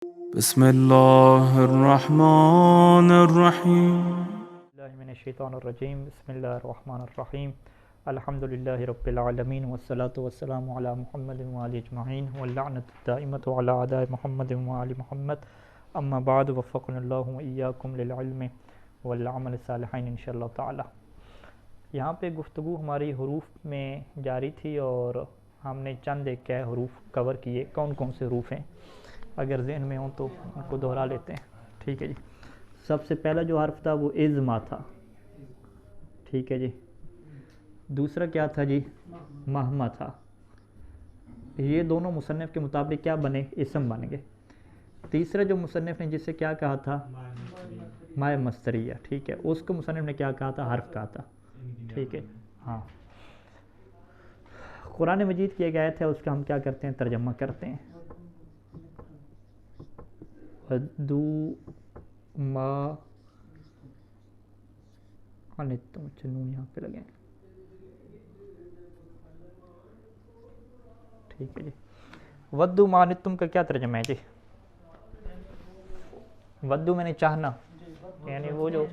بسم الله الرحمن الرحیم. اللہ من الشیطان الرجیم. بسم اللہ الرحمن الرحیم. الحمدللہ رب العالمین والصلاة والسلام علی محمد وآلہ اجمعین واللعنۃ الدائمۃ علی اعداء محمد وآل محمد. اما بعد وفقنا اللہ وإیاکم للعلم والعمل الصالحین انشاءاللہ تعالی. یہاں پہ گفتگو ہماری حروف میں جاری تھی اور ہم نے چند ایک حروف کور کیے. کون کون سے حروف ہیں اگر ذہن میں ہوں تو ان کو دہرا لیتے ہیں. ٹھیک ہے جی. سب سے پہلا جو حرف تھا وہ ازما تھا. ٹھیک ہے جی. دوسرا کیا تھا جی؟ مہما تھا. یہ دونوں مصنف کے مطابق کیا بنے؟ اسم بن گئے. تیسرا جو مصنف نے جس سے کیا کہا تھا؟ مائے مستریہ. ٹھیک ہے. اس کو مصنف نے کیا کہا تھا؟ حرف کہا تھا. ٹھیک ہے. ہاں. قرآن مجید کی ایک آیت ہے, اس کا ہم کیا کرتے ہیں؟ ترجمہ کرتے ہیں. ودو ما عنتم. چنون یہاں پہ لگیں. ٹھیک ہے جی. ودو ما عنتم کا کیا ترجمہ ہے جی؟ ودو میں نے چاہنا, یعنی وہ جو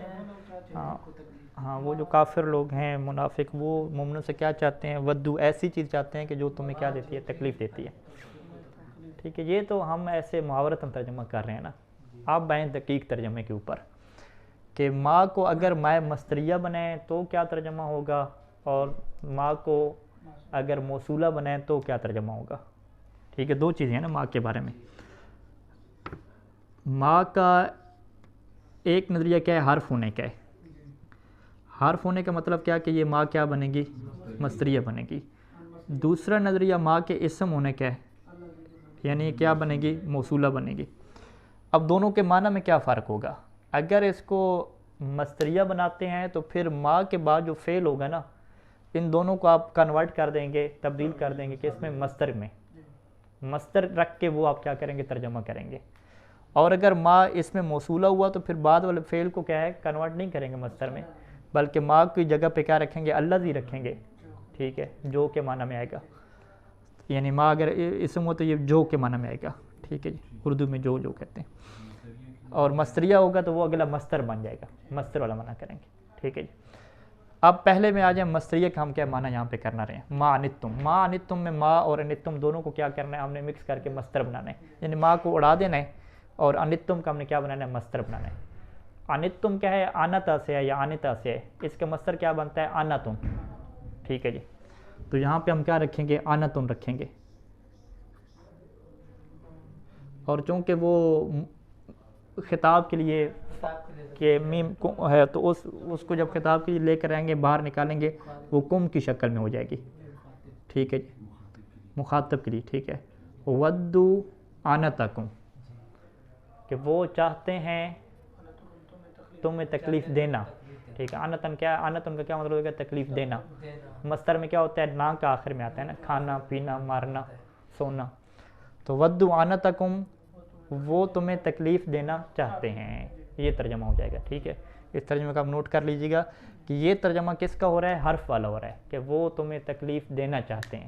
وہ جو کافر لوگ ہیں, منافق, وہ مومنوں سے کیا چاہتے ہیں؟ ودو ایسی چیز چاہتے ہیں کہ جو تمہیں کیا دیتی ہے؟ تکلیف دیتی ہے. ٹھیک ہے. یہ تو ہم ایسے محاورتاً ترجمہ کر رہے ہیں نا. آپ بائیں دقیق ترجمے کے اوپر کہ ماں کو اگر مائے مستریہ بنائیں تو کیا ترجمہ ہوگا, اور ماں کو اگر موصولہ بنائیں تو کیا ترجمہ ہوگا. ٹھیک ہے. دو چیزیں ہیں نا ماں کے بارے میں. ماں کا ایک نظریہ کیا ہے؟ حرف ہونے کا ہے. حرف ہونے کا مطلب کیا کہ یہ ماں کیا بنے گی؟ مستریہ بنے گی. دوسرا نظریہ ماں کے اسم ہونے کا ہے, یعنی کیا بنے گی؟ موصولہ بنے گی. اب دونوں کے معنی میں کیا فرق ہوگا؟ اگر اس کو مستریہ بناتے ہیں تو پھر ماں کے بعد جو فعل ہوگا نا, ان دونوں کو آپ کنورٹ کر دیں گے, تبدیل کر دیں گے کہ اس میں مصدر میں مصدر رکھ کے وہ آپ کیا کریں گے؟ ترجمہ کریں گے. اور اگر ماں اس میں موصولہ ہوا تو پھر بعد والے فعل کو کیا ہے؟ کنورٹ نہیں کریں گے مصدر میں, بلکہ ماں کی جگہ پہ کیا رکھیں گے؟ الذی رکھیں گے. ٹھیک ہے. جو کے معنی میں آئے گا, یعنی ماں اگر اسم ہو تو یہ جو کے معنی میں آئے گا. ٹھیک ہے جی. اردو میں جو کہتے ہیں. اور مستریہ ہوگا تو وہ اگلا مستر بن جائے گا, مستر والا معنی کریں گے. ٹھیک ہے جی. اب پہلے میں آ جائیں مستریہ کا ہم کیا معنی یہاں پہ کرنا رہے ہیں. ما انتم. ما انتم میں ماں اور انتم دونوں کو کیا کرنا ہے؟ ہم نے مکس کر کے مستر بنانا ہے, یعنی ماں کو اڑا دینا ہے, اور انتم کا ہم نے کیا بنانا ہے؟ مستر بنانا ہے. انتم کیا ہے؟ آنتا سے ہے یا آنتا سے ہے. اس کا مستر کیا بنتا ہے؟ آنتم. ٹھیک ہے جی. تو یہاں پہ ہم کیا رکھیں گے؟ آنتم رکھیں گے. اور چونکہ وہ خطاب کے لیے کہ میم ہے, تو اس کو جب خطاب کے لیے لے کر آئیں گے, باہر نکالیں گے, وہ کم کی شکل میں ہو جائے گی. ٹھیک ہے جی. مخاطب کے لیے. ٹھیک ہے. ودو آنتکم, کہ وہ چاہتے ہیں تمہیں تکلیف دینا. ٹھیک ہے. آنتن کیا ہے؟ آنتن کا کیا مطلب ہوگا؟ تکلیف دینا. مصدر میں کیا ہوتا ہے؟ نا کا آخر میں آتا ہے نا, کھانا پینا مارنا سونا. تو ودو آنتکم, وہ تمہیں تکلیف دینا چاہتے ہیں. یہ ترجمہ ہو جائے گا. ٹھیک ہے. اس ترجمے کا آپ نوٹ کر لیجیے گا کہ یہ ترجمہ کس کا ہو رہا ہے؟ حرف والا ہو رہا ہے, کہ وہ تمہیں تکلیف دینا چاہتے ہیں.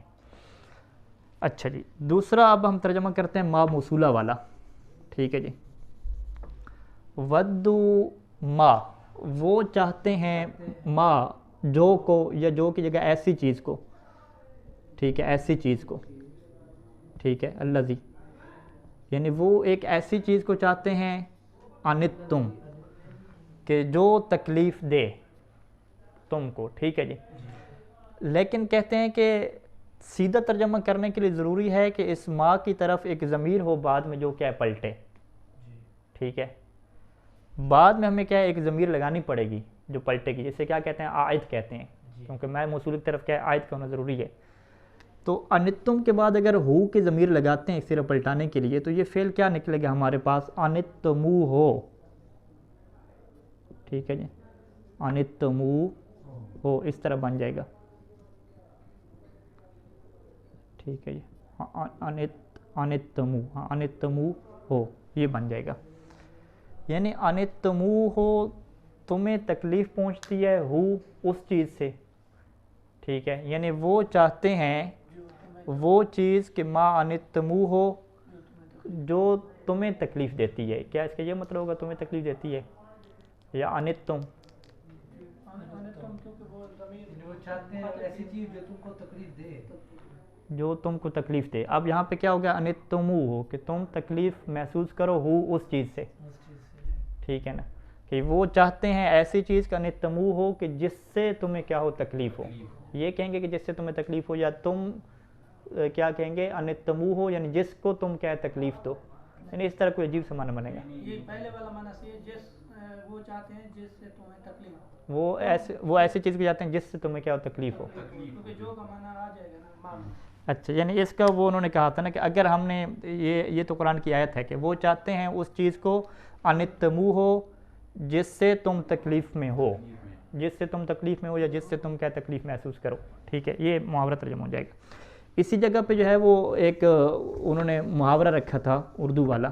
اچھا جی. دوسرا اب ہم ترجمہ کرتے ہیں ما موصولہ والا. ٹھیک ہے جی. ودو ما, وہ چاہتے ہیں ما, جو کو, یا جو کی جگہ ایسی چیز کو. ٹھیک ہے. ایسی چیز کو. ٹھیک ہے. الذی, یعنی وہ ایک ایسی چیز کو چاہتے ہیں, انتم, کہ جو تکلیف دے تم کو. ٹھیک ہے جی. لیکن کہتے ہیں کہ سیدھا ترجمہ کرنے کے لیے ضروری ہے کہ اس ماں کی طرف ایک ضمیر ہو بعد میں جو کیا پلٹے. ٹھیک ہے. بعد میں ہمیں کیا ہے؟ ایک ضمیر لگانی پڑے گی جو پلٹے گی, جسے کیا کہتے ہیں؟ عائد کہتے ہیں, کیونکہ میں موصول کی طرف کیا ہے؟ عائد کا ہونا ضروری ہے. تو انتم کے بعد اگر ہو کی ضمیر لگاتے ہیں اس طرح پلٹانے کے لیے, تو یہ فعل کیا نکلے گا ہمارے پاس؟ انتمو ہو. ٹھیک ہے جی. انتمو ہو, اس طرح بن جائے گا. ٹھیک ہے جی. انتمو, انتمو ہو, یہ بن جائے گا. یعنی انتمو ہو, تمہیں تکلیف پہنچتی ہے, ہو اس چیز سے. ٹھیک ہے. یعنی وہ چاہتے ہیں وہ چیز کہ ما انتمو ہو, جو تمہیں تکلیف دیتی ہے. کیا اس کا یہ مطلب ہوگا تمہیں تکلیف دیتی ہے, یا انتم؟ وہ چاہتے ہیں ایسی چیز جو تم کو تکلیف دے, جو تم کو تکلیف دے. اب یہاں پہ کیا ہو گیا, انتمو ہو, کہ تم تکلیف محسوس کرو ہو اس چیز سے, ٹھیک ہے نا, کہ وہ چاہتے ہیں ایسی چیز کا انتمو ہو کہ جس سے تمہیں کیا ہو, تکلیف ہو. یہ کہیں گے کہ جس سے تمہیں تکلیف ہو, یا تم کیا کہیں گے, انتمو ہو یعنی جس کو تم کیا تکلیف دو, یعنی اس طرح کوئی عجیب سا معنی بنے گا. یہ پہلے والا معنی سے جس وہ چاہتے ہیں جس سے تمہیں تکلیف ہو, وہ ایسی چیز کو چاہتے ہیں جس سے تمہیں کیا ہو, تکلیف ہو. کیونکہ جو کا معنی آ جائے گا نا معنی. اچھا, یعنی اس کا وہ انہوں نے کہا تھا نا کہ اگر ہم نے یہ تو قرآن کی آیت ہے کہ وہ چاہتے ہیں اس چیز کو انتمو ہو جس سے تم تکلیف میں ہو, جس سے تم تکلیف میں ہو یا جس سے تم کیا تکلیف محسوس کرو, ٹھیک ہے. یہ محاورہ ترجمہ ہو جائے گا. اسی جگہ پہ جو ہے وہ ایک انہوں نے محاورہ رکھا تھا اردو والا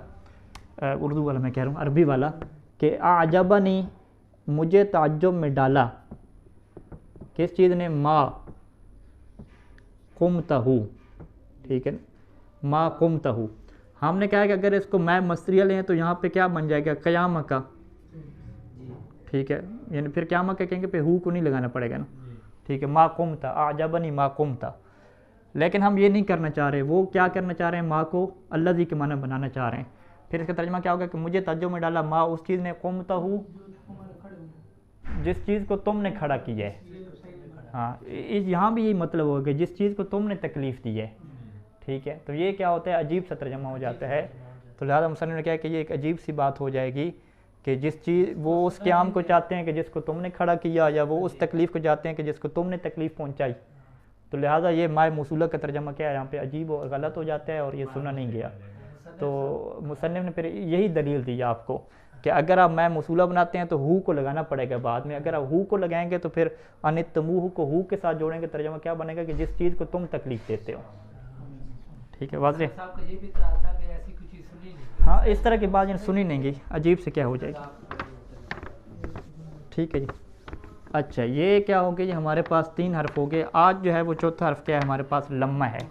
میں کہہ رہا ہوں, عربی والا, کہ اعجبنی, مجھے تعجب میں ڈالا, کس چیز نے, ما قمتہ, ٹھیک ہے, ما قمتہ. ہم نے کہا کہ اگر اس کو میں مصدریہ لیں تو یہاں پہ کیا بن جائے گا, قیامہ کا, ٹھیک ہے, یعنی پھر قیامہ کا کہیں گے پہ ہو کو نہیں لگانا پڑے گا نا, ٹھیک ہے. ما قمتہ, اعجبنی ما قمتہ. لیکن ہم یہ نہیں کرنا چاہ رہے, وہ کیا کرنا چاہ رہے ہیں, ما کو الذی کے معنی بنانا چاہ رہے ہیں. پھر اس کا ترجمہ کیا ہوگا کہ مجھے تعجب میں ڈالا ما اس چیز نے, قمتہ, جس چیز کو تم نے کھڑا کیا ہے. ہاں, یہاں بھی یہی مطلب ہوگا جس چیز کو تم نے تکلیف دی ہے, ٹھیک ہے. تو یہ کیا ہوتا ہے, عجیب سا ترجمہ ہو جاتا ہے. تو لہٰذا مصنف نے کہا کہ یہ ایک عجیب سی بات ہو جائے گی کہ جس چیز وہ اس قیام کو چاہتے ہیں کہ جس کو تم نے کھڑا کیا, یا وہ اس تکلیف کو چاہتے ہیں کہ جس کو تم نے تکلیف پہنچائی. تو لہٰذا یہ مائے موصولہ کا ترجمہ کیا ہے یہاں پہ عجیب اور غلط ہو جاتا ہے, اور یہ سنا نہیں گیا. تو مصنف نے پھر یہی دلیل دی آپ کو کہ اگر آپ میں موصولہ بناتے ہیں تو ہو کو لگانا پڑے گا بعد میں. اگر آپ ہو کو لگائیں گے تو پھر انتموہ کو ہو کے ساتھ جوڑیں گے, ترجمہ کیا بنے گا کہ جس چیز کو تم تکلیف دیتے ہو, ٹھیک ہے. واضح. صاحب کا یہ بھی تھا کہ ایسی کچھ چیز سنی نہیں. ہاں, اس طرح کی بات سنی نہیں گئی, عجیب سے کیا ہو جائے گی, ٹھیک ہے جی. اچھا, یہ کیا ہو گیا جی, ہمارے پاس 3 حرف ہو گئے. آج جو ہے وہ چوتھا حرف کیا ہے ہمارے پاس, لمہ ہے,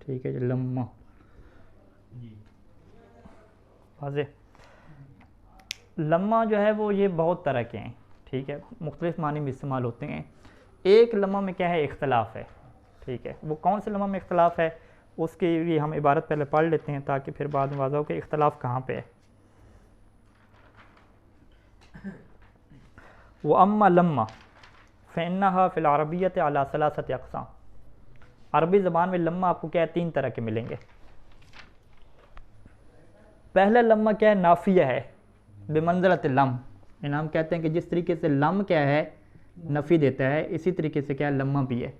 ٹھیک ہے جی. لمہ, واضح. لمہ جو ہے وہ یہ بہت طرح کے ہیں, ٹھیک ہے, مختلف معنی میں استعمال ہوتے ہیں. ایک لمہ میں کیا ہے, اختلاف ہے, ٹھیک ہے. وہ کون سے لمہ میں اختلاف ہے, اس کے لیے ہم عبارت پہلے پڑھ لیتے ہیں تاکہ پھر بعد میں واضح ہو کہ اختلاف کہاں پہ ہے. وَأَمَّا لَمَّا فَإِنَّهَا فِي الْعَرَبِيَّةِ عَلَى 3 أَقْسَامٍ. عربی زبان میں لمہ آپ کو کیا ہے, 3 طرح کے ملیں گے. پہلا لمہ کیا ہے, نافیہ ہے, بمنزلۃ لم, یعنی ہم کہتے ہیں کہ جس طریقے سے لم کیا ہے, نفی دیتا ہے, اسی طریقے سے کیا ہے, لمہ بھی ہے.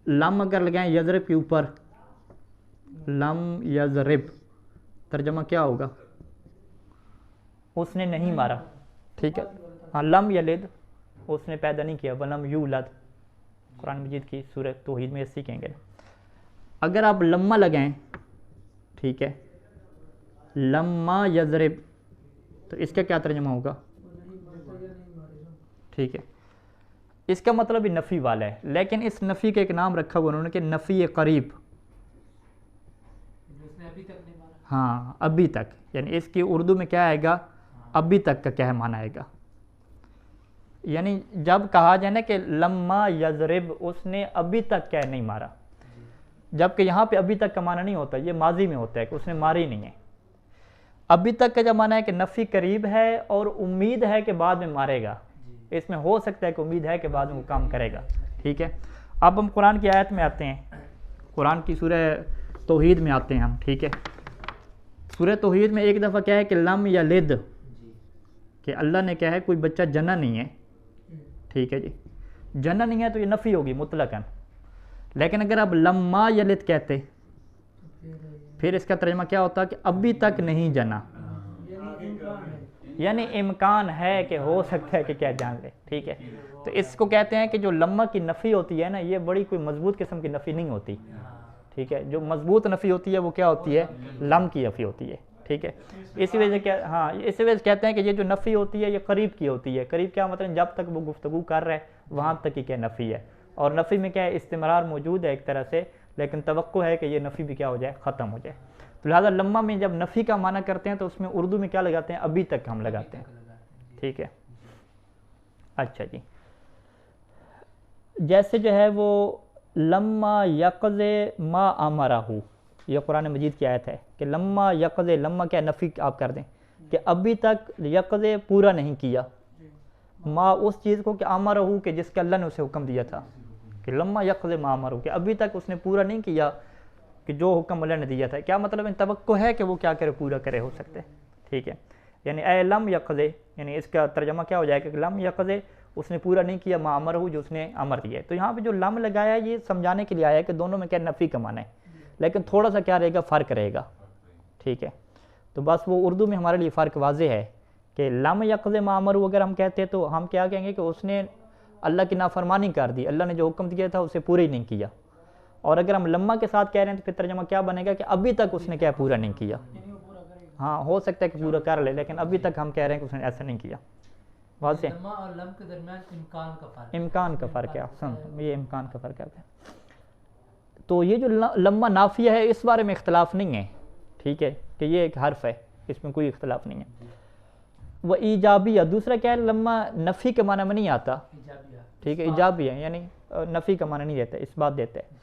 لم اگر لگائیں یضرب کے اوپر, لم یضرب, ترجمہ کیا ہوگا, اس نے نہیں مارا, ٹھیک ہے. ہاں, لم یلد, اس نے پیدا نہیں کیا, ولم یولد, قرآن مجید کی سورہ توحید میں اسی کہیں گے. اگر آپ لمہ لگائیں, ٹھیک ہے, لما یضرب, تو اس کا کیا ترجمہ ہوگا, ٹھیک ہے. اس کا مطلب بھی نفی والا ہے, لیکن اس نفی کا ایک نام رکھا ہوا انہوں نے کہ نفی قریب. ہاں, ابھی تک, یعنی اس کی اردو میں کیا آئے گا, ابھی تک کا کیا معنی آئے گا. یعنی جب کہا جائے نا کہ لما یضرب, اس نے ابھی تک کیا نہیں مارا, جبکہ یہاں پہ ابھی تک کا معنی نہیں ہوتا, یہ ماضی میں ہوتا ہے کہ اس نے ماری نہیں ہے. ابھی تک کا جب معنی ہے کہ نفی قریب ہے اور امید ہے کہ بعد میں مارے گا, اس میں ہو سکتا ہے کہ امید ہے کہ بعد میں وہ کام کرے گا, ٹھیک ہے. اب ہم قرآن کی آیت میں آتے ہیں, قرآن کی سورہ توحید میں آتے ہیں ہم, ٹھیک ہے. سورہ توحید میں ایک دفعہ کیا ہے کہ لم یلد, کہ اللہ نے کیا ہے کوئی بچہ جنا نہیں ہے, ٹھیک ہے جی. جنا نہیں ہے تو یہ نفی ہوگی مطلقاً. لیکن اگر آپ لما یلد کہتے, پھر اس کا ترجمہ کیا ہوتا کہ ابھی تک نہیں جنا, یعنی امکان ہے کہ ہو سکتا ہے کہ کیا جان لے, ٹھیک ہے. تو اس کو کہتے ہیں کہ جو لمہ کی نفی ہوتی ہے نا, یہ بڑی کوئی مضبوط قسم کی نفی نہیں ہوتی, ٹھیک ہے. جو مضبوط نفی ہوتی ہے وہ کیا ہوتی ہے, لم کی نفی ہوتی ہے, ٹھیک ہے. اسی وجہ سے کیا, ہاں, اسی وجہ سے کہتے ہیں کہ یہ جو نفی ہوتی ہے یہ قریب کی ہوتی ہے. قریب کیا مطلب, جب تک وہ گفتگو کر رہے وہاں تک کی کیا نفی ہے. اور نفی میں کیا ہے, استمرار موجود ہے ایک طرح سے, لیکن توقع ہے کہ یہ نفی بھی کیا ہو جائے، ختم ہو جائے. تو لہٰذا لما میں جب نفی کا معنی کرتے ہیں تو اس میں اردو میں کیا لگاتے ہیں؟ ابھی تک ہم لگاتے ہیں. ٹھیک ہے. اچھا جی، جیسے جو ہے وہ لما یقض ما امرہ، یہ قرآن مجید کی آیت ہے کہ لما یقض، لما کیا نفی آپ کر دیں کہ ابھی تک یقض پورا نہیں کیا، ما اس چیز کو کہ امرہ کہ جس کا اللہ نے اسے حکم دیا تھا، کہ لما یقض ما امرہ کہ ابھی تک اس نے پورا نہیں کیا کہ جو حکم اللہ نے دیا تھا. کیا مطلب ان توقع ہے کہ وہ کیا کرے، پورا کرے، ہو سکتے. ٹھیک ہے. یعنی اے لم یقض، یعنی اس کا ترجمہ کیا ہو جائے کہ لم یقض اس نے پورا نہیں کیا ما امرہ جو اس نے امر دیا ہے. تو یہاں پہ جو لم لگایا ہے یہ سمجھانے کے لیے آیا ہے کہ دونوں میں کیا نفی کا معنی ہے، لیکن تھوڑا سا کیا رہے گا، فرق رہے گا. ٹھیک ہے. تو بس وہ اردو میں ہمارے لیے فرق واضح ہے کہ لم یقض ما امرہ اگر ہم کہتے تو ہم کیا کہیں گے کہ اس نے اللہ کی نافرمانی کر دی، اللہ نے جو حکم دیا تھا اسے پورا ہی نہیں کیا. اور اگر ہم لما کے ساتھ کہہ رہے ہیں تو پھر ترجمہ کیا بنے گا کہ ابھی تک اس نے کیا پورا نہیں کیا. ہاں ہو سکتا ہے کہ پورا کر لے، لیکن ابھی تک ہم کہہ رہے ہیں کہ اس نے ایسا نہیں کیا. واضح ہے؟ لما اور لم کے درمیان امکان کا فرق، امکان کا فرق ہے. احسن، یہ امکان کا فرق ہے. تو یہ جو لما نافیہ ہے اس بارے میں اختلاف نہیں ہے. ٹھیک ہے، کہ یہ ایک حرف ہے، اس میں کوئی اختلاف نہیں ہے. وہ ایجابیہ، دوسرا کیا ہے، لما نفی کے معنی میں نہیں آتا. ٹھیک ہے، ایجابی ہے، یعنی نفی کا معنی نہیں دیتا، اس بات دیتا ہے.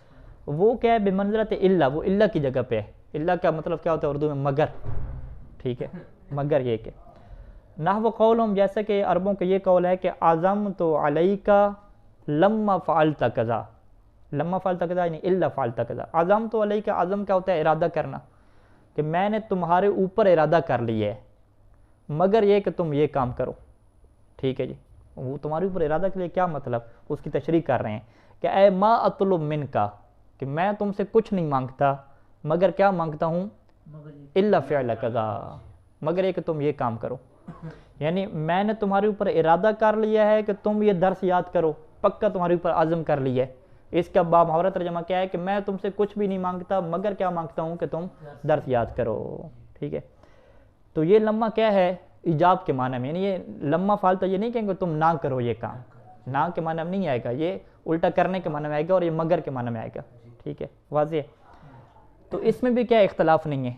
وہ کیا ہے، بمنزلت الا، وہ الا کی جگہ پہ ہے. الا کا مطلب کیا ہوتا ہے اردو میں؟ مگر. ٹھیک ہے، مگر یہ کہ نحو قولہم، جیسا کہ عربوں کا یہ قول ہے کہ عزمت علیک لما فعلت کذا. لما فعلت کذا یعنی الا فعلت کذا. عزمت علیک، عزم کیا ہوتا ہے؟ ارادہ کرنا، کہ میں نے تمہارے اوپر ارادہ کر لیا ہے مگر یہ کہ تم یہ کام کرو. ٹھیک ہے جی. وہ تمہارے اوپر ارادہ کے لیے کیا مطلب، اس کی تشریح کر رہے ہیں کہ اے ما اطلب منک، کہ میں تم سے کچھ نہیں مانگتا مگر کیا مانگتا ہوں؟ الا فعل کذا، مگر یہ کہ تم یہ کام کرو. یعنی میں نے تمہارے اوپر ارادہ کر لیا ہے کہ تم یہ درس یاد کرو، پکا تمہارے اوپر عزم کر لیا ہے. اس کا بامحاورہ ترجمہ کیا ہے کہ میں تم سے کچھ بھی نہیں مانگتا مگر کیا مانگتا ہوں کہ تم درس یاد کرو. ٹھیک ہے. تو یہ لما کیا ہے؟ ایجاب کے معنی میں. یعنی یہ لما فعلتا یہ نہیں کہیں گے تم نہ کرو یہ کام، نہ کے معنی میں نہیں آئے گا، یہ الٹا کرنے کے معنی میں آئے گا، اور یہ مگر کے معنی میں آئے گا. ٹھیک ہے، واضح ہے. تو اس میں بھی کیا اختلاف نہیں ہے.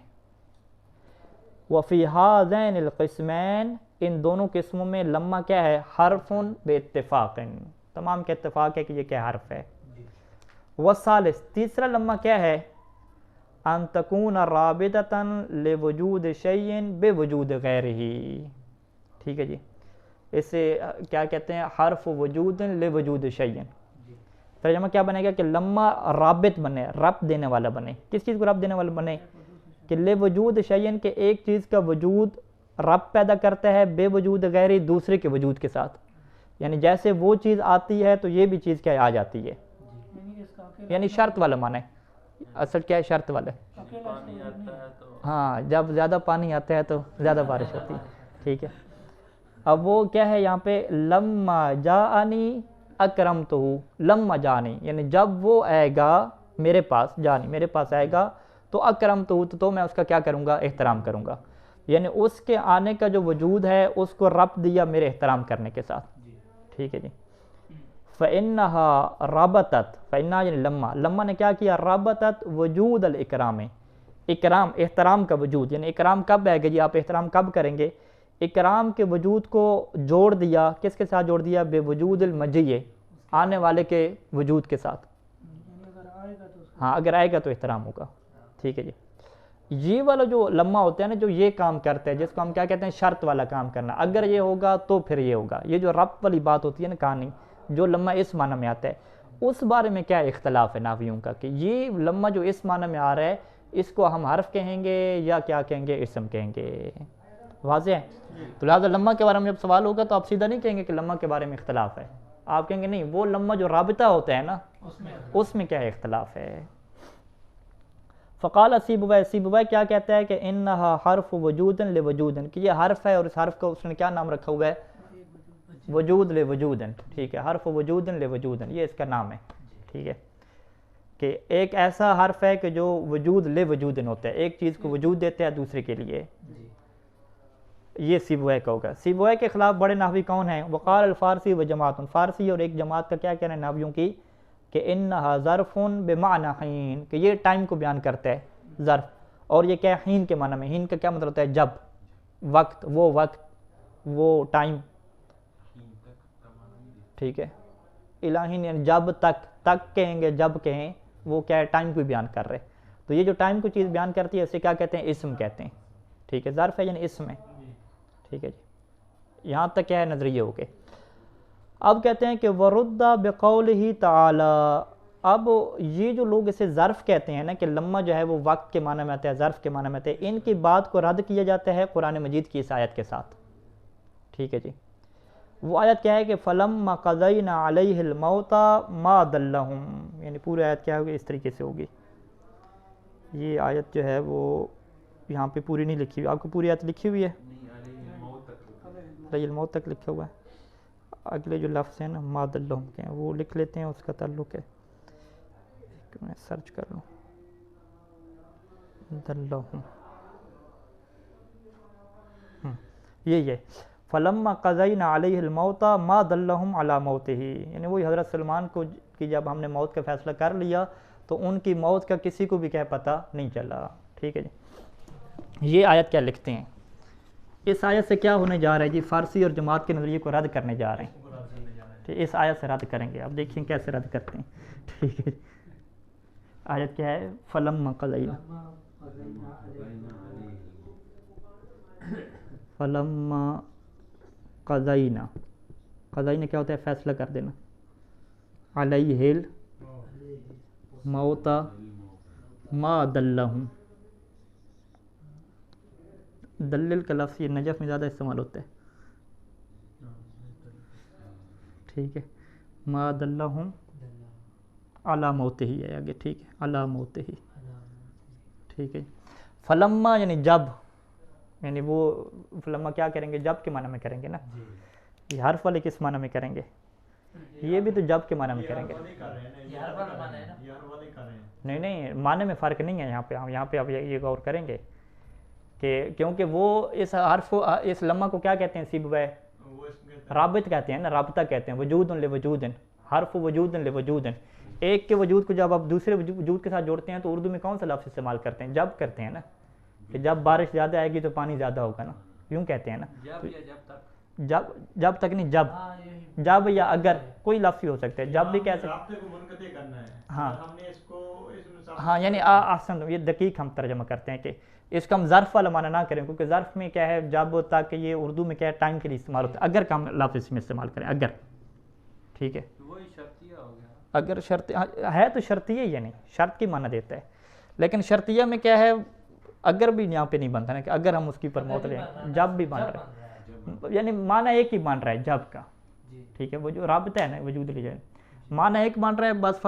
وفی ہذین القسمین، ان دونوں قسموں میں لما کیا ہے؟ حرف باتفاق، تمام کا اتفاق ہے کہ یہ کیا حرف ہے. والثالث، تیسرا لما کیا ہے؟ ان تکون رابطۃ لوجود شیء بوجود غیرہ. ٹھیک ہے جی. اسے کیا کہتے ہیں؟ حرف وجود لوجود شیء. ترجمہ کیا بنے گا کہ لما رابط بنے، ربط دینے والا بنے. کس چیز کو ربط دینے والا بنے؟ کہ لوجود شیء، کہ ایک چیز کا وجود ربط پیدا کرتا ہے بے وجود غیری، دوسرے کے وجود کے ساتھ. یعنی جیسے وہ چیز آتی ہے تو یہ بھی چیز کیا آ جاتی ہے. یعنی شرط والا معنی ہے. اصل کیا ہے؟ شرط والا. ہاں، جب زیادہ پانی آتا ہے تو زیادہ بارش ہوتی ہے. ٹھیک ہے. اب وہ کیا ہے یہاں پہ؟ لما جاءنی اکرمتہ، لما جانی، یعنی جب وہ آئے گا میرے پاس، جانی میرے پاس آئے گا تو اکرمتہ، تو میں اس کا کیا کروں گا؟ احترام کروں گا. یعنی اس کے آنے کا جو وجود ہے اس کو ربط دیا میرے احترام کرنے کے ساتھ. ٹھیک ہے جی. فَإِنَّهَا رَبَطَتْ، فَإِنَّهَا یعنی لما نے کیا کیا؟ رَبَطَتْ وجود الاکرام، اکرام احترام کا وجود. یعنی اکرام کب آئے گا جی؟ آپ احترام کب کریں گے؟ اکرام کے وجود کو جوڑ دیا، کس کے ساتھ جوڑ دیا؟ بے وجود المجیء، آنے والے کے وجود کے ساتھ. ہاں، اگر آئے گا تو احترام ہوگا. ٹھیک ہے جی. یہ والا جو لما ہوتا ہے نا، جو یہ کام کرتا ہے، جس کو ہم کیا کہتے ہیں؟ شرط والا کام کرنا. اگر یہ ہوگا تو پھر یہ ہوگا. یہ جو ربط والی بات ہوتی ہے نا، کہانی جو لما اس معنی میں آتا ہے، اس بارے میں کیا اختلاف ہے نحویوں کا کہ یہ لما جو اس معنی میں آ رہا ہے اس کو ہم حرف کہیں گے یا کیا کہیں گے؟ اسم کہیں گے. واضح ہے. تو لہٰذا لما کے بارے میں جب سوال ہوگا تو آپ سیدھا نہیں کہیں گے کہ لما کے بارے میں اختلاف ہے. آپ کہیں گے نہیں، وہ لما جو رابطہ ہوتا ہے نا اس میں کیا اختلاف ہے. فقال سیبویہ، سیبویہ کیا کہتا ہے کہ انہا حرف وجود لوجود، کہ یہ حرف ہے اور اس حرف کو اس نے کیا نام رکھا ہوا ہے؟ وجود لوجود. ٹھیک ہے. حرف وجود لوجود، یہ اس کا نام ہے. ٹھیک ہے. کہ ایک ایسا حرف ہے کہ جو وجود لوجود ہوتا ہے، ایک چیز کو وجود دیتا ہے دوسرے کے لیے. یہ سیبویہ کا ہوگا. سیبویہ کے خلاف بڑے نحوی کون ہیں؟ وقال الفارسی و جماعت، فارسی اور ایک جماعت کا کیا کہنا ہے نحویوں کی؟ کہ انہا ظرفن بمعنی حین، کہ یہ ٹائم کو بیان کرتا ہے ظرف، اور یہ کیا ہے حین کے معنی میں. حین کا کیا مطلب ہوتا ہے؟ جب، وقت، وہ ٹائم. ٹھیک ہے، الہین یعنی جب تک کہیں گے، جب کہیں وہ کیا ہے ٹائم کو بیان کر رہے. تو یہ جو ٹائم کو چیز بیان کرتی ہے اسے کیا کہتے ہیں؟ اسم کہتے ہیں. ٹھیک ہے، ظرف ہے یعنی اسم ہے. ٹھیک ہے جی، یہاں تک کیا ہے نظریے ہو گئے. اب کہتے ہیں کہ ورد بقولہ تعالی. اب یہ جو لوگ اسے ظرف کہتے ہیں نا کہ لمحہ جو ہے وہ وقت کے معنی میں آتا ہے، ظرف کے معنی میں آتا ہے، ان کی بات کو رد کیا جاتا ہے قرآن مجید کی اس آیت کے ساتھ. ٹھیک ہے جی، وہ آیت کیا ہے کہ فلما قضینا علیہ الموت ما دلہم، یعنی پوری آیت کیا ہوگی اس طریقے سے ہوگی. یہ آیت جو ہے وہ یہاں پہ پوری نہیں لکھی ہوئی. آپ کو پوری آیت لکھی ہوئی ہے؟ علیہ الموت تک لکھا ہوا ہے. اگلے جو لفظ ہیں نا ما دلہم کے ہیں وہ لکھ لیتے ہیں، اس کا تعلق ہے. میں سرچ کر لوں. دلہم یہ فلما قضینا علیہ الموت ما دلہم علی موتہ، یعنی وہی حضرت سلمان کو کہ جب ہم نے موت کا فیصلہ کر لیا تو ان کی موت کا کسی کو بھی کیا پتہ نہیں چلا. ٹھیک ہے جی، یہ آیت کیا لکھتے ہیں؟ اس آیت سے کیا ہونے جا رہا ہے جی؟ فارسی اور جماعت کے نظریے کو رد کرنے جا رہے ہیں. اس آیت سے رد کریں گے. اب دیکھیں کیسے رد کرتے ہیں. ٹھیک ہے، آیت کیا ہے؟ فلما قضینا، فلما قضینا، قضینا کیا ہوتا ہے؟ فیصلہ کر دینا. علیہ الموت ما دلہم، دلل کا لفظ یہ نجف میں زیادہ استعمال ہوتا ہے. ٹھیک ہے، ما دلہم علی موتہ ہے آگے. ٹھیک ہے، علی موتہ. ٹھیک ہے، فلما یعنی جب، یعنی وہ فلما کیا کریں گے؟ جب کے معنی میں کریں گے نا. یہ حرف والے کس معنی میں کریں گے؟ یہ بھی تو جب کے معنی میں کریں گے. نہیں، معنی میں فرق نہیں ہے یہاں پہ. ہم یہاں پہ اب یہ غور کریں گے کہ کیونکہ وہ اس حرف اس لمحہ کو کیا کہتے ہیں؟ سیبوے رابط کہتے ہیں نا، رابطہ کہتے ہیں. وجود لوجود، حرف وجود لوجود. ایک کے وجود کو جب آپ دوسرے وجود کے ساتھ جوڑتے ہیں تو اردو میں کون سا لفظ استعمال کرتے ہیں؟ جب کرتے ہیں نا، کہ جب بارش زیادہ آئے گی تو پانی زیادہ ہوگا نا، یوں کہتے ہیں نا. جب تک نہیں، جب یا اگر کوئی لفظ ہی ہو سکتا ہے. جب بھی کہہ سکتے ہیں. ہاں یعنی احسن، یہ دقیق ہم ترجمہ کرتے ہیں کہ اس کا ہم ظرف والا معنی نہ کریں، کیونکہ ظرف میں کیا ہے جب تک، یہ اردو میں کیا ہے ٹائم کے لیے استعمال ہوتا ہے. اگر کا ہم لفظ اس میں استعمال کریں، اگر. ٹھیک ہے، اگر شرط ہے تو شرطیہ ہی ہے، نہیں شرط کی معنی دیتا ہے. لیکن شرطیہ میں کیا ہے؟ اگر بھی یہاں پہ نہیں بنتا نا کہ اگر ہم اس کی پر موت لیں، جب بھی بن رہا ہے، یعنی معنی ایک ہی بن رہا ہے جب کا. ٹھیک ہے، وہ جو رابطہ ہے نا وجود لے جائے، معنی ایک بن رہا ہے. بس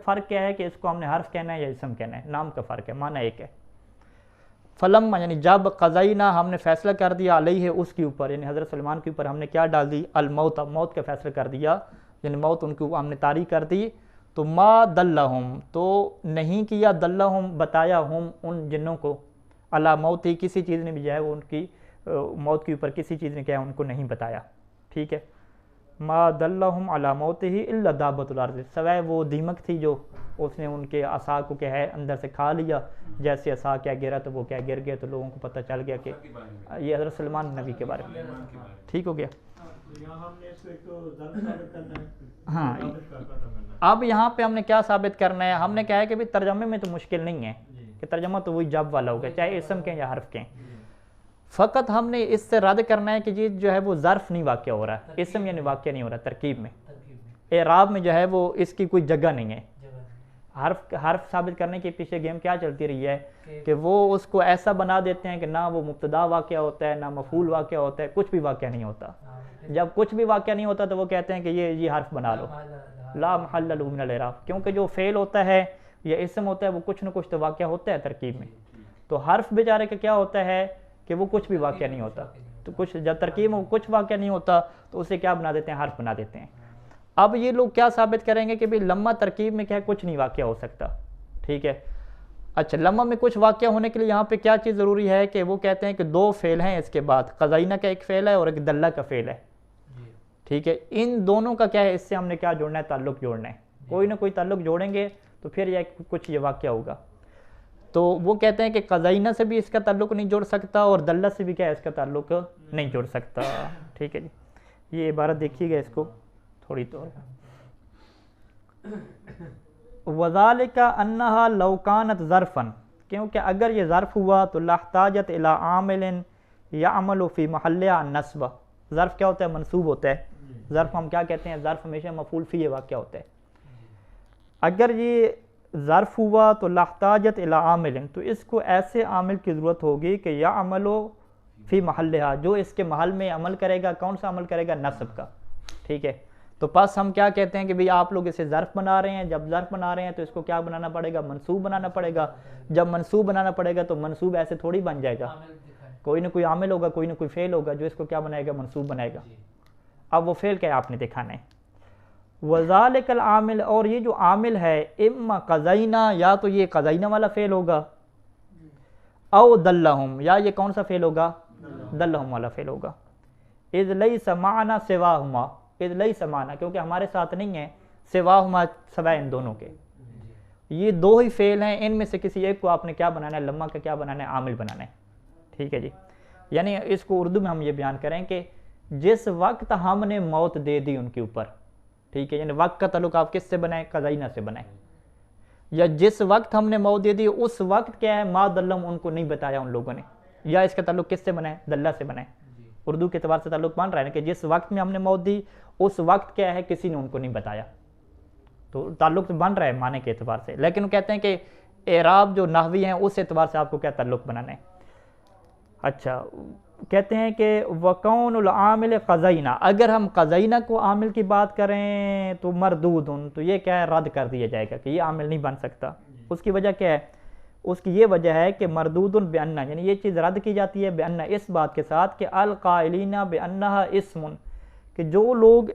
فرق کیا ہے کہ اس کو ہم نے حرف کہنا ہے یا اسم کہنا ہے، نام کا فرق ہے، معنی ایک ہے. فلما یعنی جب، قضینا ہم نے فیصلہ کر دیا، علیہ اس کے اوپر، یعنی حضرت سلمان کے اوپر ہم نے کیا ڈال دی؟ الموت، موت کا فیصلہ کر دیا، یعنی موت ان کو ہم نے طاری کر دی. تو ما دلہم، تو نہیں کیا، دلہم بتایا، ہم ان جنوں کو، علی موت ہی کسی چیز نے بھی جو ہے وہ ان کی موت کے اوپر کسی چیز نے کیا ان کو نہیں بتایا. ٹھیک ہے، ما دلہم علی موتہ الا دابۃ الارض، سوائے وہ دیمک تھی جو اس نے ان کے عصا کو کیا ہے اندر سے کھا لیا. جیسے عصا کیا گرا تو وہ کیا گر گیا، تو لوگوں کو پتہ چل گیا کہ یہ حضرت سلمان نبی کے بارے میں. ٹھیک ہو گیا. ہاں، اب یہاں پہ ہم نے کیا ثابت کرنا ہے؟ ہم نے کہا ہے کہ ترجمے میں تو مشکل نہیں ہے کہ ترجمہ تو وہی جب والا ہوگا، چاہے اسم کہیں یا حرف کہیں. فقط ہم نے اس سے رد کرنا ہے کہ یہ جو ہے وہ ظرف نہیں واقع ہو رہا ہے، اسم یعنی واقع نہیں ہو رہا ترکیب میں. اعراب میں جو ہے وہ اس کی کوئی جگہ نہیں ہے. حرف ثابت کرنے کے پیچھے گیم کیا چلتی رہی ہے کہ وہ اس کو ایسا بنا دیتے ہیں کہ نہ وہ مبتدا واقع ہوتا ہے، نہ مفعول واقع ہوتا ہے، کچھ بھی واقع نہیں ہوتا. جب کچھ بھی واقع نہیں ہوتا تو وہ کہتے ہیں کہ یہ حرف بنا لو، لا محل له من الاعراب، کیونکہ جو فعل ہوتا ہے یا اسم ہوتا ہے وہ کچھ نہ کچھ تو واقع ہوتا ہے ترکیب میں. تو حرف بیچارے کا کیا ہوتا ہے کہ وہ کچھ بھی واقع نہیں ہوتا. تو کچھ جب ترکیب میں کچھ واقع نہیں ہوتا تو اسے کیا بنا دیتے ہیں؟ حرف بنا دیتے ہیں. اب یہ لوگ کیا ثابت کریں گے کہ بھی لمحہ ترکیب میں کیا کچھ نہیں واقع ہو سکتا. ٹھیک ہے، اچھا لمحہ میں کچھ واقع ہونے کے لیے یہاں پہ کیا چیز ضروری ہے کہ وہ کہتے ہیں کہ دو فعل ہیں اس کے بعد، قضینا کا ایک فعل ہے اور ایک دلہ کا فعل ہے. ٹھیک ہے، ان دونوں کا کیا ہے؟ اس سے ہم نے کیا جوڑنا ہے؟ تعلق جوڑنا ہے. کوئی نہ کوئی تعلق جوڑیں گے تو پھر کچھ یہ واقعہ ہوگا. تو وہ کہتے ہیں کہ قزینہ سے بھی اس کا تعلق نہیں جوڑ سکتا اور دلہ سے بھی کیا ہے اس کا تعلق نہیں جوڑ سکتا. ٹھیک ہے جی, یہ عبارت دیکھیے گا اس کو تھوڑی طور پر. وذالک انہا لو کانت ظرفن, کیونکہ اگر یہ ظرف ہوا تو لاحتاجت الی عامل یعمل فی محلها النصب. ظرف کیا ہوتا ہے؟ منصوب ہوتا ہے. ظرف ہم کیا کہتے ہیں؟ ظرف ہمیشہ مفعول فی واقع ہوتا ہے. اگر یہ ظرف ہوا تو لاحتاجت الی عامل, تو اس کو ایسے عامل کی ضرورت ہوگی کہ یعمل فی محلها, جو اس کے محل میں عمل کرے گا. کون سا عمل کرے گا؟ نصب کا. ٹھیک ہے, تو پس ہم کیا کہتے ہیں کہ بھئی آپ لوگ اسے ظرف بنا رہے ہیں. جب ظرف بنا رہے ہیں تو اس کو کیا بنانا پڑے گا؟ منصوب بنانا پڑے گا. جب منصوب بنانا پڑے گا تو منصوب ایسے تھوڑی بن جائے گا, کوئی نہ کوئی عامل ہوگا, کوئی نہ کوئی فعل ہوگا جو اس کو کیا بنائے گا؟ منصوب بنائے گا. اب وہ فعل کیا ہے آپ نے دکھانا ہے. وذالک العامل, اور یہ جو عامل ہے اما قزینہ, یا تو یہ قزینہ والا فعل ہوگا, او دلہم, یا یہ کون سا فعل ہوگا؟ دلہم والا فعل ہوگا. اذ لیس معنا سواہما, اذ لیس معنا, کیونکہ ہمارے ساتھ نہیں ہے سواہما سوائے ان دونوں کے. یہ دو ہی فعل ہیں, ان میں سے کسی ایک کو آپ نے کیا بنانا ہے؟ لمحہ کا کیا بنانا ہے؟ عامل بنانا ہے. ٹھیک ہے جی, یعنی اس کو اردو میں ہم یہ بیان کریں کہ جس وقت ہم نے موت دے دی ان کے اوپر, ٹھیک ہے, یعنی وقت کا تعلق آپ کس سے بنائیں؟ قزینہ سے بنائیں. یا جس وقت ہم نے موت دے دی اس وقت کیا ہے؟ ما دلہم, ان کو نہیں بتایا ان لوگوں نے. یا اس کا تعلق کس سے بنائیں؟ دلہ سے بنائیں. اردو کے اعتبار سے تعلق بن رہا ہے نا کہ جس وقت میں ہم نے موت دی اس وقت کیا ہے؟ کسی نے ان کو نہیں بتایا. تو تعلق بن رہا ہے معنی کے اعتبار سے, لیکن وہ کہتے ہیں کہ اعراب جو نحوی ہیں اس اعتبار سے آپ کو کیا تعلق بنانا ہے. اچھا, کہتے ہیں کہ وَقَوْنُ الْعَامِلِ قَزَيْنَا, اگر ہم قزینہ کو عامل کی بات کریں تو مردودن, تو یہ کیا ہے؟ رد کر دیا جائے گا کہ یہ عامل نہیں بن سکتا. اس کی وجہ کیا ہے؟ اس کی یہ وجہ ہے کہ مردودن بِأَنَّ, یعنی یہ چیز رد کی جاتی ہے بِأَنَّ, اس بات کے ساتھ کہ القائلین بِأَنَّهَا اسم, کہ جو لوگ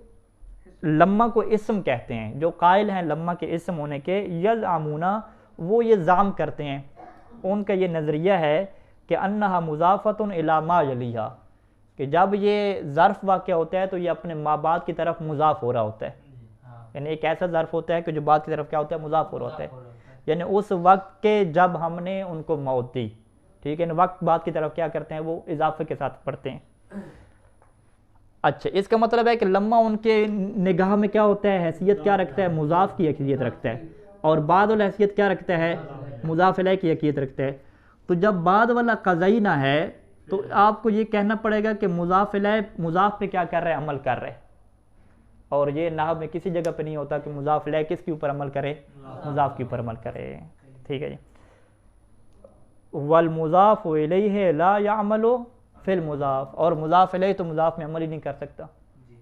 لمحہ کو اسم کہتے ہیں, جو قائل ہیں لمحہ کے اسم ہونے کے, یزعمون, وہ یہ زعم کرتے ہیں, ان کا یہ نظریہ ہے کہ انہا مضافۃ الی ما یلیہا, کہ جب یہ ظرف واقع ہوتا ہے تو یہ اپنے ما بعد کی طرف مضاف ہو رہا ہوتا ہے. یعنی ایک ایسا ظرف ہوتا ہے کہ جو بعد کی طرف کیا ہوتا ہے؟ مضاف ہو رہا ہوتا ہے. یعنی اس وقت کے جب ہم نے ان کو موت دی, ٹھیک ہے, وقت بعد کی طرف کیا کرتے ہیں؟ وہ اضافے کے ساتھ پڑھتے ہیں. اچھا, اس کا مطلب ہے کہ لمحہ ان کے نگاہ میں کیا ہوتا ہے؟ حیثیت کیا رکھتا ہے؟ مضاف کی حیثیت رکھتا ہے, اور بعد والا حیثیت کیا رکھتا ہے؟ مضاف الیہ کی حیثیت رکھتا ہے. تو جب بعد والا قزینہ ہے تو آپ کو یہ کہنا پڑے گا کہ مضاف الیہ مضاف پہ کیا کر رہے ہیں؟ عمل کر رہے ہیں. اور یہ نحو میں کسی جگہ پہ نہیں ہوتا کہ مضاف الیہ کس کے اوپر عمل کرے؟ مضاف کے اوپر عمل کرے. ٹھیک ہے جی. والمضاف الیہ لا یعمل فی المضاف, اور مضاف الیہ تو مضاف میں عمل ہی نہیں کر سکتا.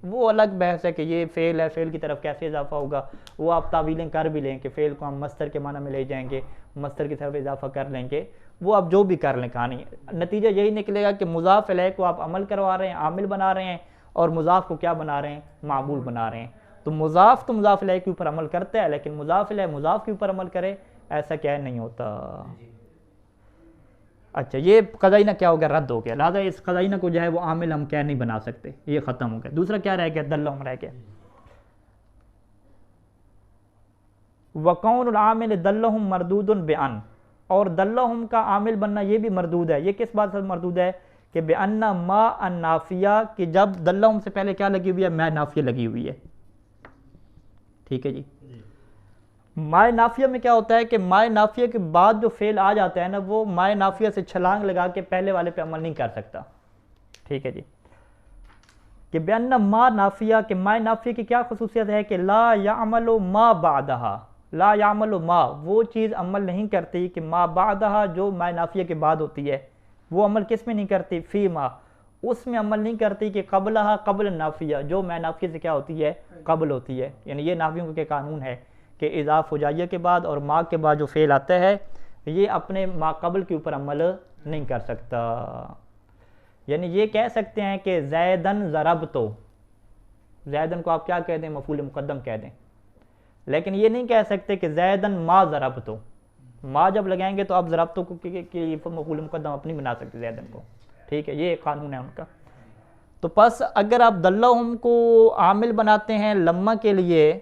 وہ الگ بحث ہے کہ یہ فعل ہے, فعل کی طرف کیسے اضافہ ہوگا. وہ آپ تعویلیں کر بھی لیں کہ فعل کو ہم مصدر کے معنی میں لے جائیں گے, مصدر کی طرف اضافہ کر لیں گے, وہ آپ جو بھی کر لیں کہانی. نتیجہ یہی نکلے گا کہ مضاف الیہ کو آپ عمل کروا رہے ہیں, عامل بنا رہے ہیں, اور مضاف کو کیا بنا رہے ہیں؟ معمول بنا رہے ہیں. تو مضاف الیہ کے اوپر عمل کرتا ہے, لیکن مضاف الیہ مضاف کے اوپر عمل کرے, ایسا کیا ہے؟ نہیں ہوتا. اچھا, یہ قزینہ کیا ہو گیا؟ رد ہو گیا. لہٰذا اس قزینہ کو جو ہے وہ عامل ہم کیا نہیں بنا سکتے, یہ ختم ہو گیا. دوسرا کیا رہ گیا؟ دلہم رہ گیا. وَقَوْنُ الْعَامِلِ دَلَّهُمْ مَرْدُودٌ بِأَنْ, اور دلہم کا عامل بننا یہ بھی مردود ہے. یہ کس بات سے مردود ہے؟ کہ بِأَنَّ مَا النَّافِیہ, کہ جب دلہم سے پہلے کیا لگی ہوئی ہے؟ ما نافیہ لگی ہوئی ہے. ٹھیک ہے جی. مائے نافیہ میں کیا ہوتا ہے کہ مائے نافیہ کے بعد جو فعل آ جاتا ہے نا, وہ مائے نافیہ سے چھلانگ لگا کے پہلے والے پہ عمل نہیں کر سکتا. ٹھیک ہے جی. کہ بِأَنَّ ما نافیہ, کہ مائے نافیہ کی کیا خصوصیت ہے کہ لا یعمل ما بعدہا, لا یعمل ما, وہ چیز عمل نہیں کرتی کہ ما بعدہا, جو مائے نافیہ کے بعد ہوتی ہے, وہ عمل کس میں نہیں کرتی؟ فی ما, اس میں عمل نہیں کرتی کہ قبلہا, قبل نافیہ, جو مائے نافیہ سے کیا ہوتی ہے؟ قبل ہوتی ہے. یعنی یہ نحویوں کے قانون ہے کہ اضاف فجائیہ کے بعد اور ما کے بعد جو فعل آتا ہے یہ اپنے ما قبل کے اوپر عمل نہیں کر سکتا. یعنی یہ کہہ سکتے ہیں کہ زیدن ضربتو, زیدن کو آپ کیا کہہ دیں؟ مفعول مقدم کہہ دیں, لیکن یہ نہیں کہہ سکتے کہ زیدن ما ضربتو. ما جب لگائیں گے تو آپ ضربتو کو مفعول مقدم اپنی بنا سکتے زیدن کو. ٹھیک ہے, یہ قانون ہے ان کا. تو پس اگر آپ دلہم کو عامل بناتے ہیں لمحہ کے لیے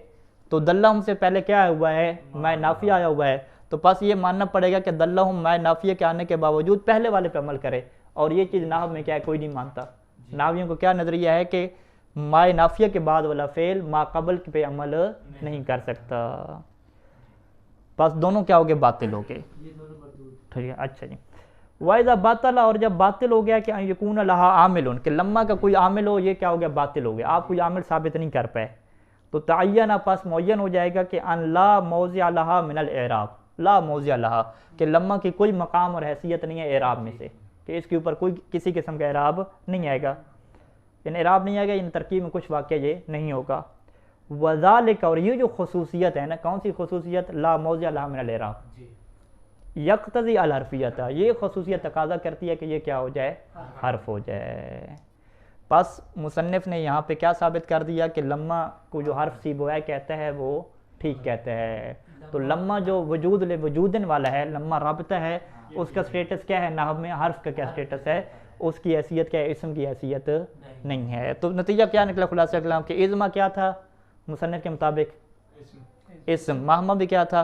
تو دلہم سے پہلے کیا آیا ہوا ہے؟ ما نافیہ آیا ہوا ہے، تو پس یہ ماننا پڑے گا کہ دلہم ما نافیہ کے آنے کے باوجود پہلے والے پہ عمل کرے، اور یہ چیز نحو میں کیا ہے؟ کوئی نہیں مانتا۔ نحویوں کو کیا نظریہ ہے کہ ما نافیہ کے بعد والا فعل ما قبل پہ عمل نہیں کر سکتا، بس دونوں کیا ہو گئے؟ باطل ہو گئے، ٹھیک ہے۔ اچھا جی، وَإِذَا بَطَلَ، اور جب باطل ہو گیا کہ ان یکون لہا عامل، کہ لما کا کوئی عامل ہو، یہ کیا ہو گیا؟ باطل ہو گیا، آپ کوئی عامل ثابت نہیں کر پائے، تو تعین پس معین ہو جائے گا کہ ان لا موضع لہا من الاعراب، لا موضع لہا، کہ لما کی کوئی مقام اور حیثیت نہیں ہے اعراب میں سے، کہ اس کے اوپر کوئی کسی قسم کا اعراب نہیں آئے گا، یعنی اعراب نہیں آئے گا، ان ترکیب میں کچھ واقعہ یہ نہیں ہوگا۔ وذالک، اور یہ جو خصوصیت ہے نا، کون سی خصوصیت؟ لا موضع لہا من الاعراب، یقتضی الحرفیت، یہ خصوصیت تقاضا کرتی ہے کہ یہ کیا ہو جائے؟ حرف ہو جائے۔ پس مصنف نے یہاں پہ کیا ثابت کر دیا کہ لما کو جو حرف سیبوئے کہتا ہے وہ ٹھیک کہتا ہے، تو لما جو وجود وجودن والا ہے، لما رابطہ ہے، اس کا سٹیٹس کیا ہے نحو میں؟ حرف کا کیا سٹیٹس ہے؟ اس کی حیثیت کیا ہے؟ اسم کی حیثیت نہیں ہے۔ تو نتیجہ کیا نکلا خلاصہ کلام کہ ازما کیا تھا مصنف کے مطابق؟ اسم۔ مہما بھی کیا تھا؟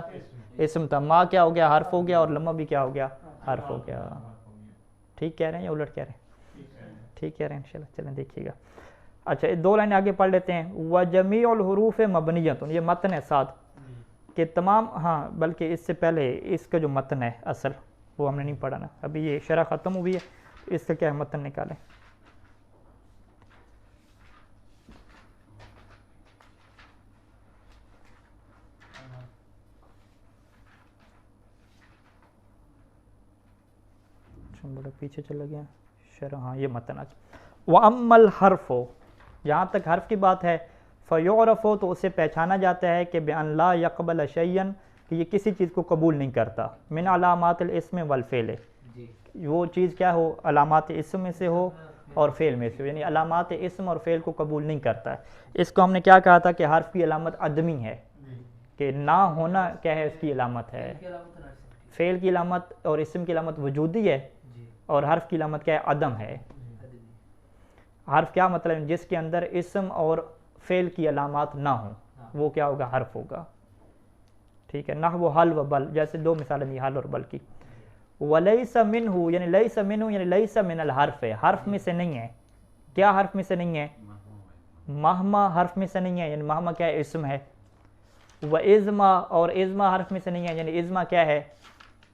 اسم تھا۔ ما کیا ہو گیا؟ حرف ہو گیا، اور لما بھی کیا ہو گیا؟ حرف ہو گیا۔ ٹھیک کہہ رہے ہیں یا الٹ کہہ رہے ہیں؟ ٹھیک کہہ رہے ہیں انشاءاللہ، چلیں دیکھیے گا۔ اچھا، دو لائنیں آگے پڑھ لیتے ہیں۔ وَجَمِيعُ الْحُرُوفِ مَبْنِيَّةٌ، یہ متن ہے ساتھ کہ تمام، ہاں بلکہ اس سے پہلے اس کا جو متن ہے اصل وہ ہم نے نہیں پڑھا نا، ابھی یہ شرح ختم ہوئی ہے، اس کا کیا ہے؟ متن نکالیں۔ بڑا پیچھے چلا گیا شرح، ہاں یہ متن آج۔ وَأَمَّا الْحَرْفُ، جہاں تک حرف کی بات ہے، فَيُعْرَفُ، تو اسے پہچانا جاتا ہے کہ بِأَن لَا يَقْبَلَ شَيْئًا، کہ یہ کسی چیز کو قبول نہیں کرتا، مِنْ علامات الاسم والفعل، وہ چیز کیا ہو؟ علامات اسم میں سے ہو اور فعل میں سے ہو، یعنی علامات اسم اور فعل کو قبول نہیں کرتا ہے۔ اس کو ہم نے کیا کہا تھا کہ حرف کی علامت عدمی ہے، کہ نہ ہونا کیا ہے؟ اس کی علامت ہے۔ فعل کی علامت اور اسم کی علامت وجودی ہے، اور حرف کی علامت کیا ہے؟ عدم ہے۔ حرف کیا مطلب؟ جس کے اندر اسم اور فعل کی علامات نہ ہوں، وہ کیا ہوگا؟ حرف ہوگا، ٹھیک ہے۔ نحو حل و بل، جیسے دو مثالیں دی حل اور بل کی۔ ولیس منہ، یعنی لیس منہ یعنی لیس من الحرف، حرف میں سے نہیں ہے۔ کیا حرف میں سے نہیں ہے؟ مہما حرف میں سے نہیں ہے، یعنی مہما کیا ہے؟ اسم ہے۔ و ازما، اور ازما حرف میں سے نہیں ہے، یعنی ازما کیا ہے؟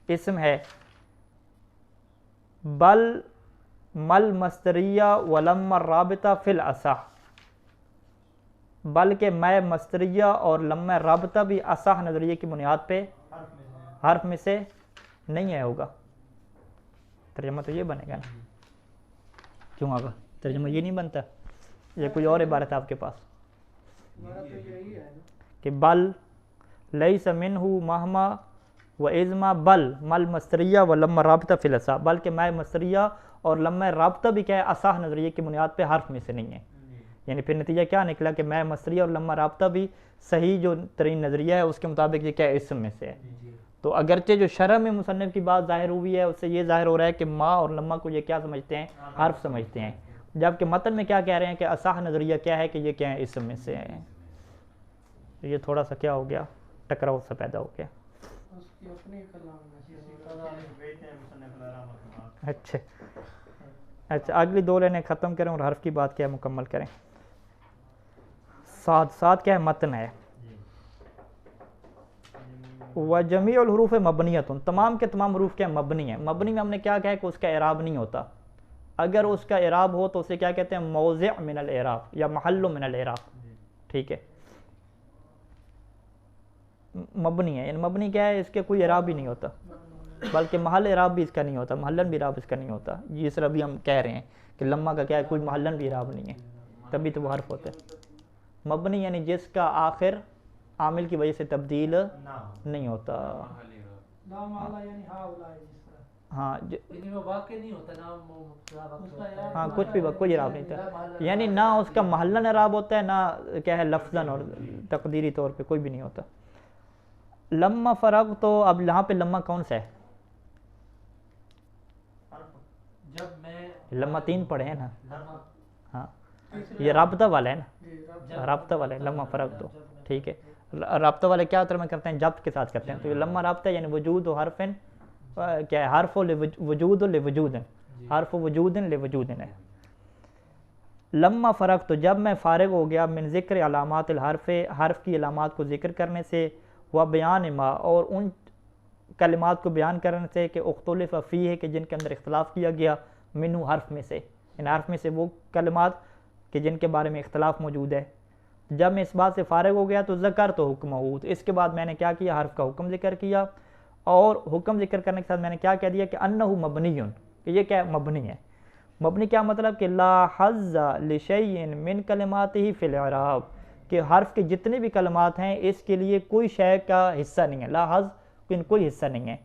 اسم ہے۔ بل مل مستریہ ولم الرابطہ فی الاصح، بلکہ میں مستریہ اور لم رابطہ بھی اصح نظریے کی بنیاد پہ حرف میں سے نہیں ہے ہوگا۔ ترجمہ تو یہ بنے گا نا، کیوں آگا ترجمہ یہ نہیں بنتا؟ یا کوئی اور عبارت آپ کے پاس کہ بل لیس منہ مہما و ازما بل مل مستریہ و لم رابطہ فی الاصح، بلکہ میں مستریہ اور لم رابطہ بھی کیا ہے؟ اصح نظریے کی بنیاد پہ حرف میں سے نہیں ہے، یعنی پھر نتیجہ کیا نکلا کہ میں مستریہ اور لم رابطہ بھی صحیح جو ترین نظریہ ہے اس کے مطابق یہ کیا ہے؟ اسم میں سے ہے۔ تو اگرچہ جو شرح میں مصنف کی بات ظاہر ہوئی ہے، اس سے یہ ظاہر ہو رہا ہے کہ ما اور لما کو یہ کیا سمجھتے ہیں؟ حرف سمجھتے ہیں، جبکہ متن میں کیا کہہ رہے ہیں کہ اصح نظریہ کیا ہے؟ کہ یہ کیا ہے؟ اسم میں سے ہے۔ یہ تھوڑا سا کیا ہو گیا؟ ٹکراؤ سا پیدا ہو گیا۔ اچھا اچھا، اگلی دو لائنیں ختم کریں اور حرف کی بات کیا ہے مکمل کریں۔ ساتھ کیا ہے؟ متن ہے۔ وَجَمِيعُ الْحُرُوفِ مَبْنِيَّةٌ، تمام کے تمام حروف کیا مبنی ہیں۔ مبنی میں ہم نے کیا کہا ہے کہ اس کا اعراب نہیں ہوتا، اگر اس کا اعراب ہو تو اسے کیا کہتے ہیں؟ موضع من الاعراب یا محل من الاعراب، ٹھیک ہے۔ مبنی ہے، یعنی مبنی کیا ہے؟ اس کے کوئی اعراب ہی نہیں ہوتا، بلکہ محل اعراب بھی اس کا نہیں ہوتا، محلن بھی اعراب اس کا نہیں ہوتا۔ جس طرح بھی ہم کہہ رہے ہیں کہ لما کا کیا ہے؟ کوئی محلن بھی اعراب نہیں ہے، تبھی تو وہ حرف ہوتا ہے۔ مبنی یعنی جس کا آخر عامل کی وجہ سے تبدیل نہیں ہوتا، لا مالا یعنی ہا اولا ہے جس طرح، ہاں یعنی وہ واقع نہیں ہوتا نا، ہاں کچھ بھی کوئی اعراب نہیں تھا، یعنی نہ اس کا محلن اعراب ہوتا ہے، نہ کیا ہے لفظاً اور تقدیری طور پہ کوئی بھی نہیں ہوتا۔ لما فرغ، تو اب یہاں پہ لما کون سا ہے؟ جب میں لما تین پڑھے ہیں نا، ہاں یہ رابطہ والا ہے نا، رابطہ والا ہے لما فرغ تو، ٹھیک ہے۔ رابطہ والے کیا ترجمہ کرتے ہیں؟ جبت کے ساتھ کرتے ہیں. تو یہ لما رابطہ ہے، یعنی وجود و حرفن، کیا ہے؟ حرف و وجود و لوجود، حرف و وجود لوجود ہے. لما فرق، تو جب میں فارغ ہو گیا من ذکر علامات الحرف، حرف کی علامات کو ذکر کرنے سے، و بیان ما، اور ان کلمات کو بیان کرنے سے کہ اختلف فیہ ہے کہ جن کے اندر اختلاف کیا گیا، منہ حرف میں سے، ان حرف میں سے وہ کلمات کہ جن کے بارے میں اختلاف موجود ہے. جب میں اس بات سے فارغ ہو گیا تو ذکر تو حکم ہو، تو اس کے بعد میں نے کیا کیا؟ حرف کا حکم ذکر کیا، اور حکم ذکر کرنے کے ساتھ میں نے کیا کہہ دیا کہ انہ مبنی، کہ یہ کیا مبنی ہے. مبنی کیا مطلب؟ کہ لا حظ لشیء من کلماتہ فی الاعراب، کہ حرف کے جتنے بھی کلمات ہیں اس کے لیے کوئی شے کا حصہ نہیں ہے. لا حظ، کوئی حصہ نہیں ہے،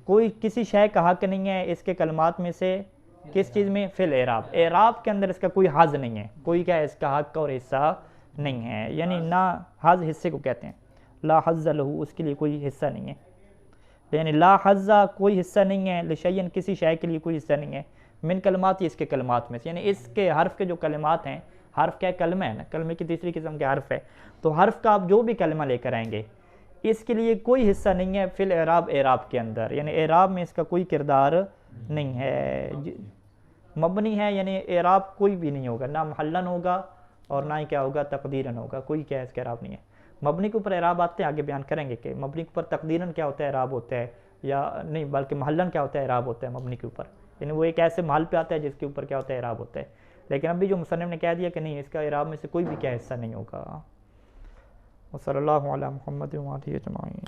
کوئی کسی شے کا حق نہیں ہے اس کے کلمات میں سے. کس چیز میں؟ فی الاعراب، اعراب کے اندر اس کا کوئی حظ نہیں ہے، کوئی کیا ہے اس کا حق اور حصہ نہیں ہے. یعنی نہ حظ حصے کو کہتے ہیں، لا حظ لہو، اس کے لیے کوئی حصہ نہیں ہے. یعنی لا حظ، کوئی حصہ نہیں ہے، لشیء، کسی شے کے لیے کوئی حصہ نہیں ہے، من کلمات، اس کے کلمات میں سے. یعنی اس کے حرف کے جو کلمات ہیں، حرف کیا کلمہ ہے نا، کلمے کی تیسری قسم کے حرف ہے، تو حرف کا آپ جو بھی کلمہ لے کر آئیں گے اس کے لیے کوئی حصہ نہیں ہے فی الاعراب، اعراب کے اندر. یعنی اعراب میں اس کا کوئی کردار نہیں ہے. مبنی ہے یعنی اعراب کوئی بھی نہیں ہوگا، نہ محلن ہوگا اور نہ ہی کیا ہوگا تقدیرن ہوگا، کوئی کیا ہے اس کا اعراب نہیں ہے. مبنی کے اوپر اعراب آتے ہیں، آگے بیان کریں گے کہ مبنی کے اوپر تقدیرن کیا ہوتا ہے، اعراب ہوتا ہے، یا نہیں بلکہ محلن کیا ہوتا ہے، اعراب ہوتا ہے مبنی کے اوپر. یعنی وہ ایک ایسے محل پہ آتا ہے جس کے اوپر کیا ہوتا ہے، اعراب ہوتا ہے. لیکن ابھی جو مصنف نے کہہ دیا کہ نہیں، اس کا اعراب میں سے کوئی بھی کیا حصہ نہیں ہوگا. وصلی اللہ علی محمد و آلہ اجمعین.